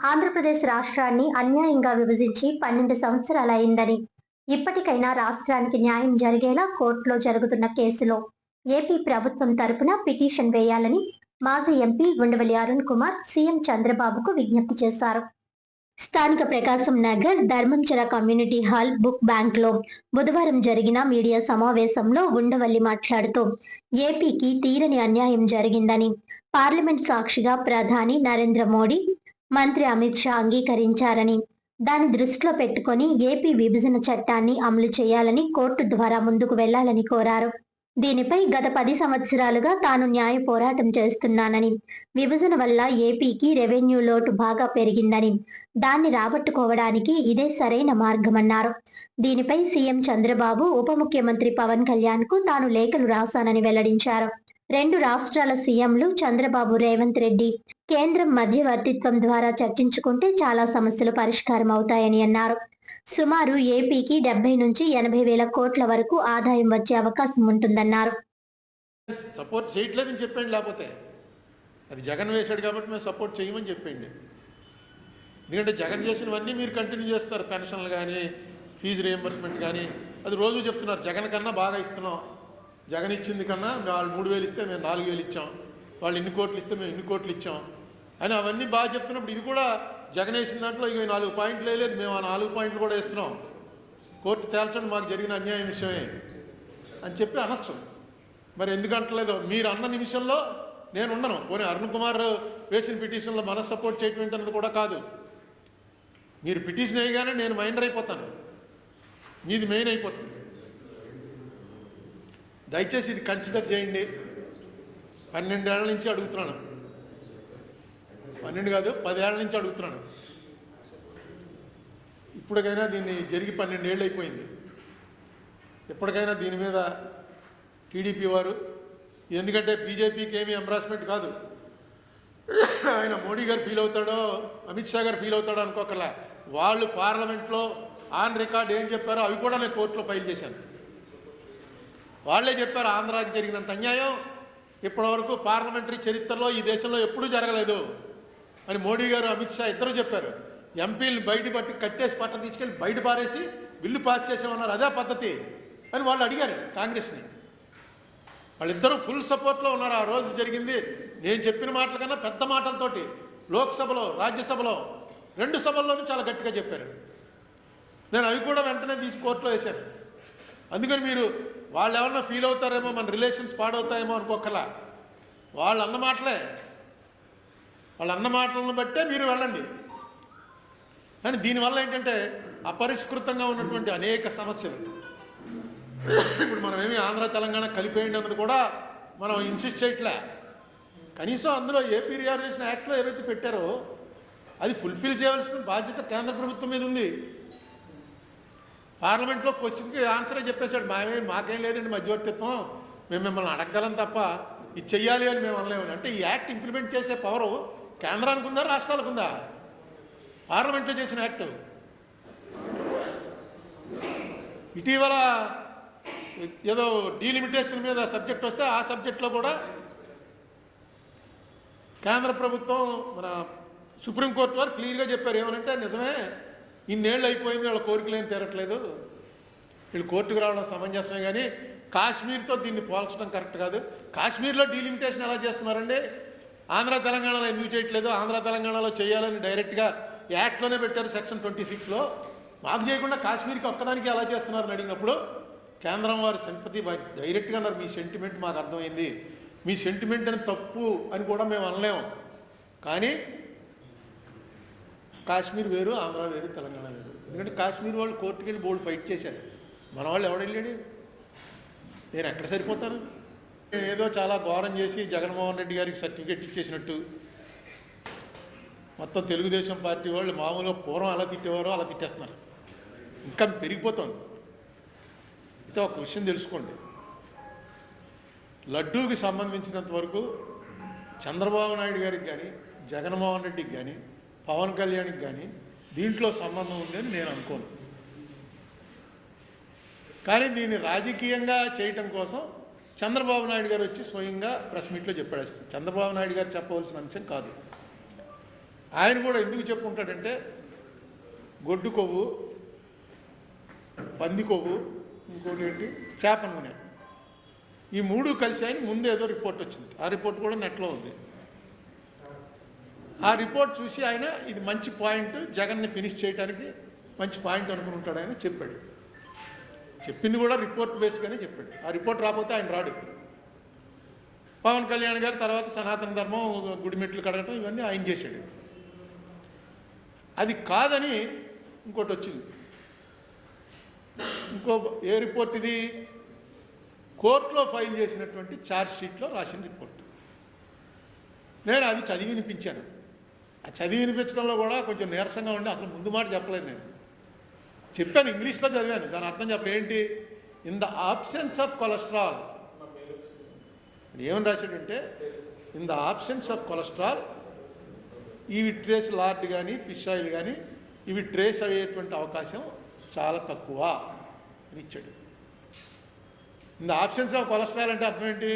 ఆంధ్రప్రదేశ్ రాష్ట్రాన్ని అన్యాయంగా విభజించి 12 సంవత్సరాలైందని, ఇప్పటికైనా రాష్ట్రానికి న్యాయం జరిగేలా కోర్టులో జరుగుతున్న కేసులో ఏపీ ప్రభుత్వం తరపున పిటిషన్ వేయాలని మాజీ ఎంపీ ఉండవల్లి అరుణ్ కుమార్ సీఎం చంద్రబాబుకు విజ్ఞప్తి చేశారు. స్థానిక ప్రకాశం నగర్ ధర్మంచర కమ్యూనిటీ హాల్ బుక్ బ్యాంక్ లో బుధవారం జరిగిన మీడియా సమావేశంలో ఉండవల్లి మాట్లాడుతూ ఏపీకి తీరని అన్యాయం జరిగిందని, పార్లమెంట్ సాక్షిగా ప్రధాని నరేంద్ర మోడీ, మంత్రి అమిత్ షా అంగీకరించారని, దాని దృష్టిలో పెట్టుకొని ఏపీ విభజన చట్టాన్ని అమలు చేయాలని కోర్టు ద్వారా ముందుకు వెళ్లాలని కోరారు. దీనిపై గత 10 సంవత్సరాలుగా తాను న్యాయ పోరాటం చేస్తున్నానని, విభజన వల్ల ఏపీకి రెవెన్యూ లోటు బాగా పెరిగిందని, దాన్ని రాబట్టుకోవడానికి ఇదే సరైన మార్గమన్నారు. దీనిపై సీఎం చంద్రబాబు, ఉప ముఖ్యమంత్రి పవన్ కళ్యాణ్ కు తాను లేఖలు రాశానని వెల్లడించారు. 2 రాష్ట్రాల సీఎంలు చంద్రబాబు, రేవంత్ రెడ్డి కేంద్రం మధ్యవర్తిత్వం ద్వారా చర్చించుకుంటే చాలా సమస్యలు పరిష్కారం అవుతాయని అన్నారు. సుమారు ఏపీకి 70 నుంచి 80 వేల కోట్ల వరకు ఆదాయం వచ్చే అవకాశం ఉంటుందన్నారు. సపోర్ట్ చేయట్లేదని చెప్పండి, లేకపోతే అది జగన్ వేశాడు కాబట్టి మేము సపోర్ట్ చేయమని చెప్పండి. ఎందుకంటే జగన్ చేసినవన్నీ మీరు కంటిన్యూ చేస్తున్నారు. పెన్షన్లు కానీ, ఫీజు రియంబర్స్మెంట్ కానీ, అది రోజు చెప్తున్నారు. జగన్ కన్నా బాగా ఇస్తున్నాం, జగన్ ఇచ్చింది కన్నా వాళ్ళు 3,000 ఇస్తే మేము 4,000 ఇచ్చాం, వాళ్ళు ఇన్ని కోట్లు ఇస్తే మేము ఇన్ని కోట్లు ఇచ్చాం అని అవన్నీ బాగా చెప్తున్నప్పుడు ఇది కూడా జగన్ వేసిన దాంట్లో ఇక 4 పాయింట్లు వేయలేదు, మేము ఆ 4 పాయింట్లు కూడా వేస్తున్నాం, కోర్టు తేల్చండి మాకు జరిగిన అన్యాయం విషయమే అని చెప్పి అనొచ్చు. మరి ఎందుకంటలేదు? మీరు అన్న నిమిషంలో నేను ఉండను. పోనీ అరుణ్ కుమార్ వేసిన పిటిషన్లో మన సపోర్ట్ చేయటం అన్నది కూడా కాదు. మీరు పిటిషన్ వేయగానే నేను మైండర్ అయిపోతాను, మీది మెయిన్ అయిపోతుంది. దయచేసి ఇది కన్సిడర్ చేయండి. 12 ఏళ్ల నుంచి అడుగుతున్నాను, 12 కాదు 10 ఏళ్ల నుంచి అడుగుతున్నాను. ఇప్పటికైనా దీన్ని జరిగి 12 ఏళ్ళు అయిపోయింది. ఎప్పటికైనా దీని మీద టీడీపీ వారు, ఎందుకంటే బీజేపీకి ఏమీ ఎంబ్రాస్మెంట్ కాదు, ఆయన మోడీ గారు ఫీల్ అవుతాడో అమిత్ షా గారు ఫీల్ అవుతాడో అనుకోకలా, వాళ్ళు పార్లమెంట్లో ఆన్ రికార్డ్ ఏం చెప్పారో అవి కూడా నేను కోర్టులో ఫైల్ చేశాను. వాళ్ళే చెప్పారు ఆంధ్రాకి జరిగినంత అన్యాయం ఇప్పటివరకు పార్లమెంటరీ చరిత్రలో ఈ దేశంలో ఎప్పుడూ జరగలేదు అని మోడీ గారు అమిత్ షా ఇద్దరు చెప్పారు. ఎంపీలు బయట పట్టి కట్టేసి పట్ట తీసుకెళ్ళి బయట పారేసి బిల్లు పాస్ చేసామన్నారు, అదే పద్ధతి అని వాళ్ళు అడిగారు కాంగ్రెస్ని. వాళ్ళిద్దరూ ఫుల్ సపోర్ట్లో ఉన్నారు. ఆ రోజు జరిగింది నేను చెప్పిన మాటల కన్నా పెద్ద మాటలతోటి లోక్సభలో, రాజ్యసభలో 2 సభల్లోనూ చాలా గట్టిగా చెప్పారు. నేను అవి కూడా వెంటనే తీసి కోర్టులో వేశాను. అందుకని మీరు వాళ్ళు ఎవరన్నా ఫీల్ అవుతారేమో, మన రిలేషన్స్ పాడవుతాయేమో అనుకోకలా, వాళ్ళు అన్న మాటలే, వాళ్ళు అన్న మాటలను బట్టే మీరు వెళ్ళండి. కానీ దీనివల్ల ఏంటంటే అపరిష్కృతంగా ఉన్నటువంటి అనేక సమస్యలు, ఇప్పుడు మనం ఏమి ఆంధ్ర తెలంగాణ కలిపేయండి అన్నది కూడా మనం ఇన్సిస్ట్ చేయట్లే. కనీసం అందులో ఏపీ రిజర్వేషన్ యాక్ట్లో ఏవైతే పెట్టారో అది ఫుల్ఫిల్ చేయవలసిన బాధ్యత కేంద్ర ప్రభుత్వం మీద ఉంది. పార్లమెంట్లో క్వశ్చన్కి ఆన్సరే చెప్పేశాడు, మాకేం లేదండి మధ్యవర్తిత్వం, మేము మిమ్మల్ని అడగగలం తప్ప ఇది చెయ్యాలి అని మేము అనలేము. అంటే ఈ యాక్ట్ ఇంప్లిమెంట్ చేసే పవరు కేంద్రానికి ఉందా, రాష్ట్రాలకు ఉందా? పార్లమెంట్లో చేసిన యాక్ట్. ఇటీవల ఏదో డీలిమిటేషన్ మీద సబ్జెక్ట్ వస్తే ఆ సబ్జెక్ట్లో కూడా కేంద్ర ప్రభుత్వం, మన సుప్రీంకోర్టు వారు క్లియర్గా చెప్పారు. ఏమనంటే నిజమే, ఇన్నేళ్ళు అయిపోయింది, వాళ్ళ కోరికలు ఏం తీరట్లేదు, వీళ్ళు కోర్టుకు రావడం సమంజసమే, కానీ కాశ్మీర్తో దీన్ని పోల్చడం కరెక్ట్ కాదు. కాశ్మీర్లో డీలిమిటేషన్ ఎలా చేస్తున్నారండి? ఆంధ్ర తెలంగాణలో ఎందుకు చేయట్లేదు? ఆంధ్ర తెలంగాణలో చేయాలని డైరెక్ట్గా యాక్ట్లోనే పెట్టారు సెక్షన్ 26లో. మాకు చేయకుండా కాశ్మీర్కి ఒక్కదానికి ఎలా చేస్తున్నారని అడిగినప్పుడు కేంద్రం వారు సింపతి డైరెక్ట్గా అన్నారు, మీ సెంటిమెంట్ మాకు అర్థమైంది, మీ సెంటిమెంట్ అని తప్పు అని కూడా మేము అనలేము, కానీ కాశ్మీర్ వేరు, ఆంధ్ర వేరు, తెలంగాణ వేరు. ఎందుకంటే కాశ్మీర్ వాళ్ళు కోర్టుకి వెళ్ళి బోల్డ్ ఫైట్ చేశారు, మన వాళ్ళు ఎవడెళ్ళాడు? నేను ఎక్కడ సరిపోతాను? నేను ఏదో చాలా ఘోరం చేసి జగన్మోహన్ రెడ్డి గారికి సర్టిఫికెట్ ఇచ్చేసినట్టు మొత్తం తెలుగుదేశం పార్టీ వాళ్ళు మామూలుగా పూర్వం ఎలా తిట్టేవారో అలా తిట్టేస్తున్నారు, ఇంకా పెరిగిపోతుంది. అయితే ఒక విషయం తెలుసుకోండి, లడ్డూకి సంబంధించినంత వరకు చంద్రబాబు నాయుడు గారికి కానీ, జగన్మోహన్ రెడ్డికి కానీ, పవన్ కళ్యాణ్కి కానీ దీంట్లో సంబంధం ఉందని నేను అనుకోను. కానీ దీన్ని రాజకీయంగా చేయటం కోసం చంద్రబాబు నాయుడు గారు వచ్చి స్వయంగా ప్రెస్ మీట్లో చెప్పాడు. చంద్రబాబు నాయుడు గారు చెప్పవలసిన అంశం కాదు ఆయన కూడా ఎందుకు చెప్పుకుంటాడంటే గొడ్డు కొవ్వు, పంది కొవ్వు, ఇంకోటి ఏంటి చేప నూనె, ఈ మూడు కలిసి ఆయన ముందు ఏదో రిపోర్ట్ వచ్చింది. ఆ రిపోర్ట్ కూడా నెట్లో ఉంది. ఆ రిపోర్ట్ చూసి ఆయన ఇది మంచి పాయింట్, జగన్ని ఫినిష్ చేయడానికి మంచి పాయింట్ అనుకుని ఉంటాడు. ఆయన చెప్పాడు. చెప్పింది కూడా రిపోర్ట్ బేస్గానే చెప్పాడు. ఆ రిపోర్ట్ రాకపోతే ఆయన రాడు. పవన్ కళ్యాణ్ గారు తర్వాత సనాతన ధర్మం, గుడిమెట్లు కడగటం ఇవన్నీ ఆయన చేశాడు. అది కాదని ఇంకోటి వచ్చింది. ఏ రిపోర్ట్ ఇది? కోర్టులో ఫైల్ చేసినటువంటి ఛార్జ్ షీట్లో రాసిన రిపోర్ట్. నేను అది చదివి వినిపించాను. ఆ చదివి వినిపించడంలో కూడా కొంచెం నీరసంగా ఉండి అసలు ముందు మాట చెప్పలేదు. నేను చెప్పాను, ఇంగ్లీష్లో చదివాను. దాని అర్థం ఏంటి? In the absence of cholesterol, ఏమని రాశాడంటే in the absence of cholesterol ఇవి ట్రేస్ లార్డ్ కానీ ఫిష్ ఆయిల్ కానీ ఇవి ట్రేస్ అయ్యేటువంటి అవకాశం చాలా తక్కువ అని ఇచ్చాడు. In the absence of cholesterol అంటే అర్థం ఏంటి?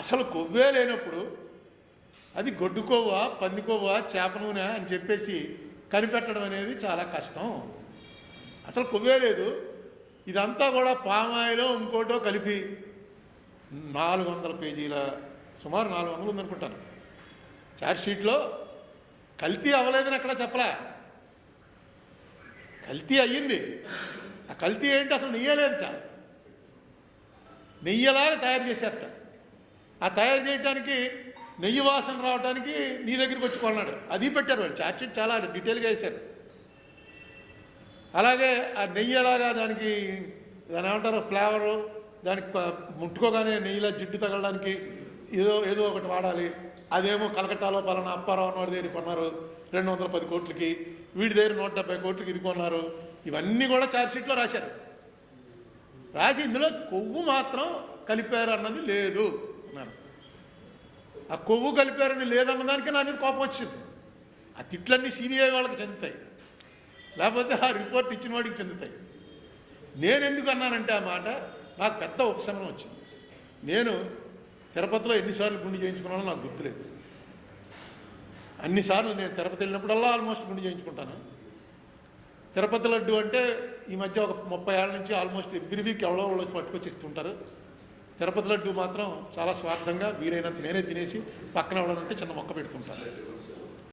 అసలు కొవ్వే లేనప్పుడు అది గొడ్డు కొవ్వ, పంది కొవ్వ, చేప నూనె అని చెప్పేసి కనిపెట్టడం అనేది చాలా కష్టం. అసలు కొవ్వే లేదు. ఇదంతా కూడా పామాయిలో ఇంకోటో కలిపి 400 పేజీల, సుమారు 400 ఉందనుకుంటాను ఛార్జ్షీట్లో. కల్తీ అవ్వలేదని ఎక్కడా చెప్పలే. కల్తీ అయ్యింది. ఆ కల్తీ ఏంటి? అసలు నెయ్యలేదుట. నెయ్యలాగా తయారు చేశారట. ఆ తయారు చేయడానికి నెయ్యి వాసన రావడానికి నీ దగ్గరికి వచ్చి కొన్నాడు. అది పెట్టారు వాళ్ళు. ఛార్జ్షీట్ చాలా డీటెయిల్గా వేశారు. అలాగే ఆ నెయ్యి ఎలాగా దానికి ఏమంటారు ఫ్లేవరు, దానికి ముట్టుకోగానే నెయ్యిలో జిడ్డు తగలడానికి ఏదో ఒకటి వాడాలి. అదేమో కలకట్టాలో పలానా అప్పారావు అన్నవాడి దగ్గర కొన్నారు 210 కోట్లకి, వీడి దగ్గర 170 కోట్లకి ఇది కొన్నారు. ఇవన్నీ కూడా ఛార్జ్షీట్లో రాశారు. రాసి ఇందులో కొవ్వు మాత్రం కలిపారు అన్నది లేదు అన్నారు. ఆ కొవ్వు కలిపారని లేదన్న దానికి నా మీద కోపం వచ్చింది. ఆ తిట్లన్నీ సిబిఐ వాళ్ళకి చెందుతాయి, లేకపోతే ఆ రిపోర్ట్ ఇచ్చిన వాడికి చెందుతాయి. నేను ఎందుకు అన్నానంటే ఆ మాట నాకు పెద్ద ఉపశమనం వచ్చింది. నేను తిరుపతిలో ఎన్నిసార్లు గుండు చేయించుకున్నానో నాకు గుర్తులేదు. అన్నిసార్లు నేను తిరుపతి వెళ్ళినప్పుడల్లా ఆల్మోస్ట్ గుండు చేయించుకుంటాను. తిరుపతి లడ్డు అంటే ఈ మధ్య ఒక 30 ఏళ్ళ నుంచి ఆల్మోస్ట్ ఎవ్రీ వీక్ ఎవరో వాళ్ళు పట్టుకొచ్చి ఇస్తుంటారు. తిరుపతి లడ్డు మాత్రం చాలా స్వార్థంగా వీలైనంత నేనే తినేసి పక్కన ఎవడంటే చిన్న మొక్క పెడుతుంటాను.